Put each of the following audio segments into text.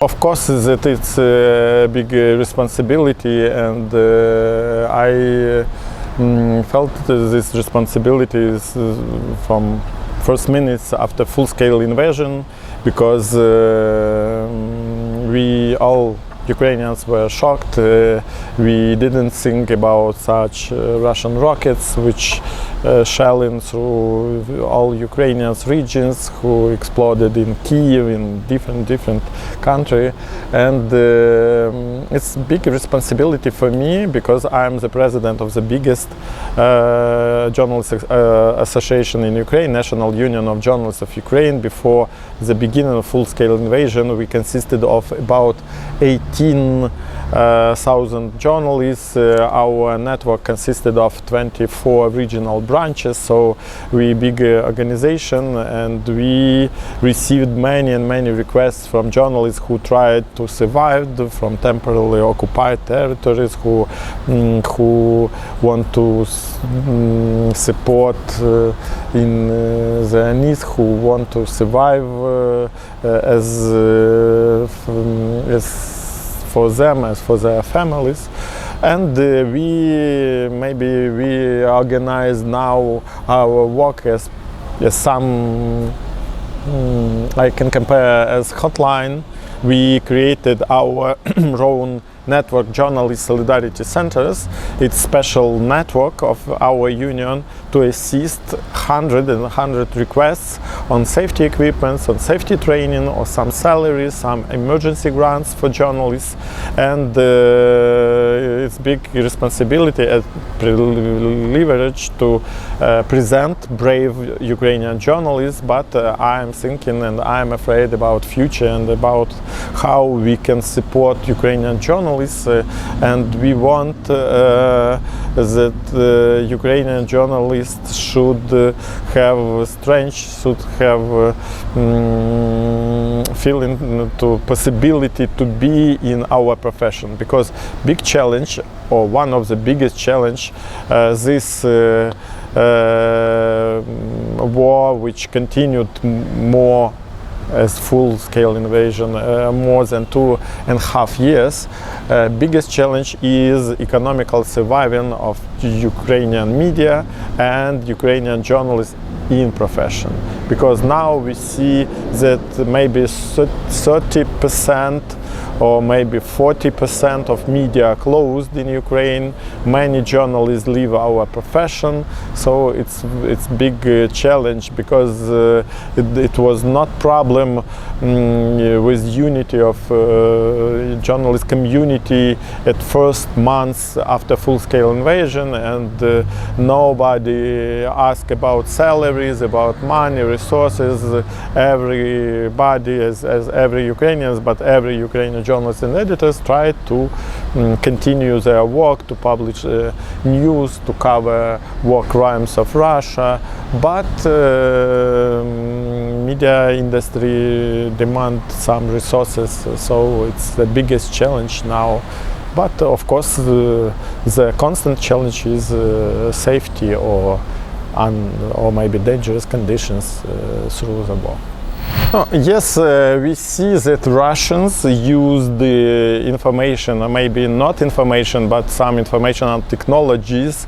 Of course, that it's a big responsibility, and I felt this responsibility from first minutes after full-scale invasion, because we all Ukrainians were shocked. We didn't think about such Russian rockets which shelling through all Ukrainians regions, who exploded in Kiev, in different country, and it's big responsibility for me, because I'm the president of the biggest journalist association in Ukraine, National Union of Journalists of Ukraine. Before the beginning of full-scale invasion, we consisted of about 18,000 journalists. Our network consisted of 24 regional branches, so we big organization, and we received many requests from journalists who tried to survive from temporarily occupied territories, who want to support in their needs, who want to survive as for them, as for their families. And we organize now our work as some I can compare as hotline. We created our own network, Journalist Solidarity Centers. It's special network of our union to assist 100 requests on safety equipment, on safety training, or some salaries, some emergency grants for journalists. And it's big responsibility and privilege to present brave Ukrainian journalists, but I'm thinking and I'm afraid about future and about how we can support Ukrainian journalists, and we want that Ukrainian journalists should have strength, should have feeling to possibility to be in our profession, because big challenge, or one of the biggest challenge, this war which continued more as full-scale invasion, more than 2.5 years. Biggest challenge is economical surviving of Ukrainian media and Ukrainian journalists in profession, because now we see that maybe 30% or maybe 40% of media closed in Ukraine. Many journalists leave our profession, so it's big challenge, because it was not problem with unity of journalist community at first months after full-scale invasion, and nobody asked about salaries, about money, resources. Everybody, as every Ukrainians, but every Ukrainian journalists and editors tried to continue their work, to publish news, to cover war crimes of Russia, but media industry demand some resources, so it's the biggest challenge now. But of course the constant challenge is safety or maybe dangerous conditions through the war. Yes, we see that Russians use the information, or maybe not information, but some information and technologies,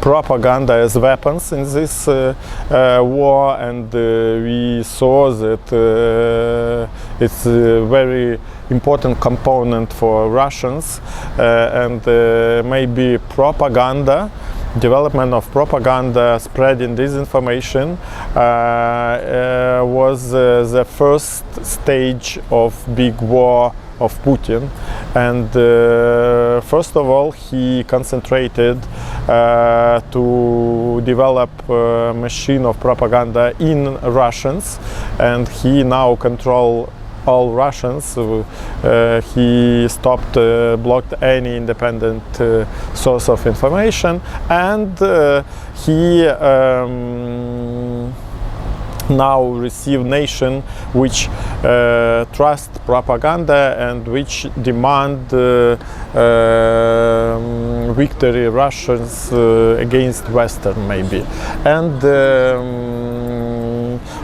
propaganda as weapons in this war, and we saw that it's a very important component for Russians, and maybe propaganda, development of propaganda, spreading disinformation was the first stage of big war of Putin. And first of all, he concentrated to develop a machine of propaganda in Russians, and he now controls all Russians. He stopped, blocked any independent source of information, and he now receive nation which trust propaganda and which demand victory Russians against Western maybe. And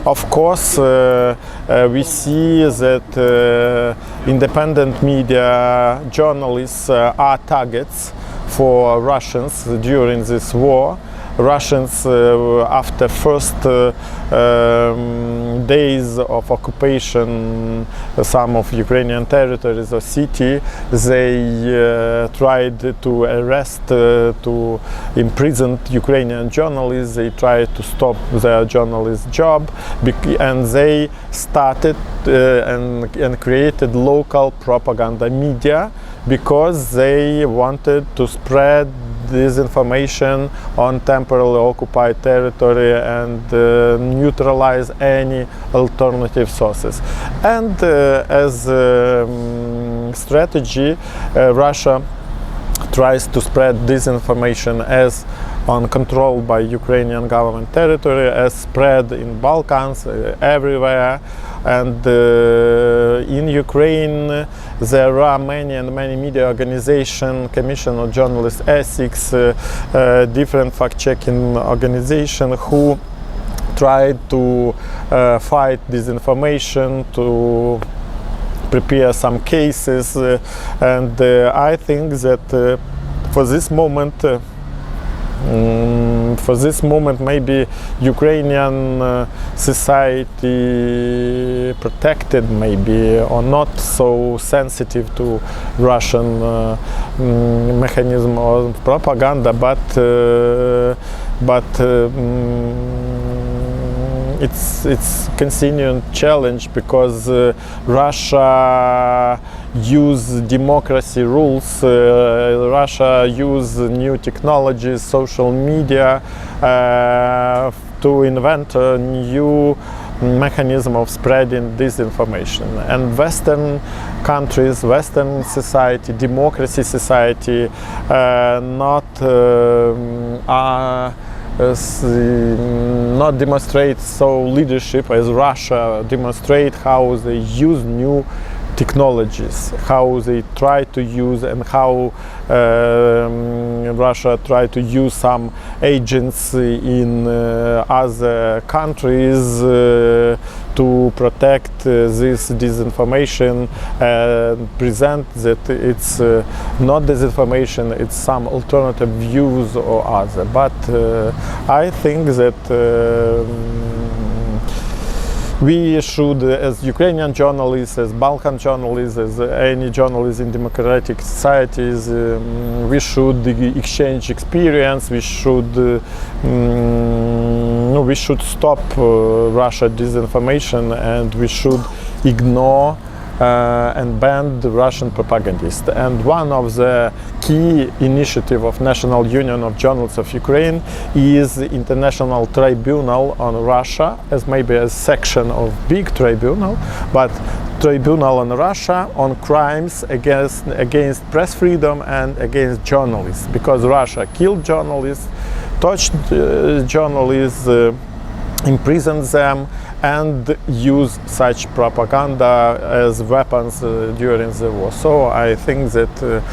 Of course, we see that independent media journalists are targets for Russians during this war. Russians, after first days of occupation, some of Ukrainian territories or city, they tried to arrest, to imprison Ukrainian journalists. They tried to stop their journalist job, and they started and created local propaganda media because they wanted to spread disinformation on temporarily occupied territory and neutralize any alternative sources. And as a strategy, Russia tries to spread disinformation as uncontrolled by Ukrainian government territory, as spread in Balkans, everywhere. And in Ukraine there are many media organizations, Commission on Journalist Ethics, different fact-checking organizations who try to fight disinformation, to prepare some cases, and I think that for this moment maybe Ukrainian society protected maybe or not so sensitive to Russian mechanism of propaganda, but it's continuing challenge because Russia use democracy rules, Russia use new technologies, social media to invent a new mechanism of spreading disinformation. And Western countries, Western society, democracy society not demonstrate so leadership as Russia demonstrate, how they use new technologies, how they try to use, and how Russia try to use some agents in other countries to protect this disinformation and present that it's not disinformation, it's some alternative views or other. But I think that we should, as Ukrainian journalists, as Balkan journalists, as any journalists in democratic societies, we should exchange experience. We should stop Russia disinformation, and we should ignore and ban the Russian propagandists. And one of the key initiatives of National Union of Journalists of Ukraine is the International Tribunal on Russia, as maybe a section of big tribunal, but tribunal on Russia on crimes against press freedom and against journalists, because Russia killed journalists, tortured journalists, imprisoned them, and use such propaganda as weapons during the war. So I think that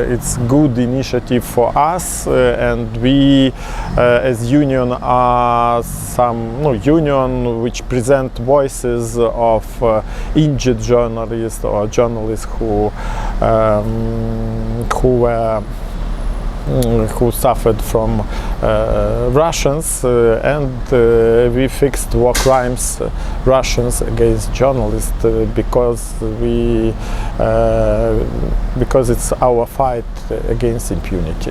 it's good initiative for us, and we as union are union which present voices of injured journalists or journalists who suffered from Russians, and we fixed war crimes Russians against journalists because it's our fight against impunity.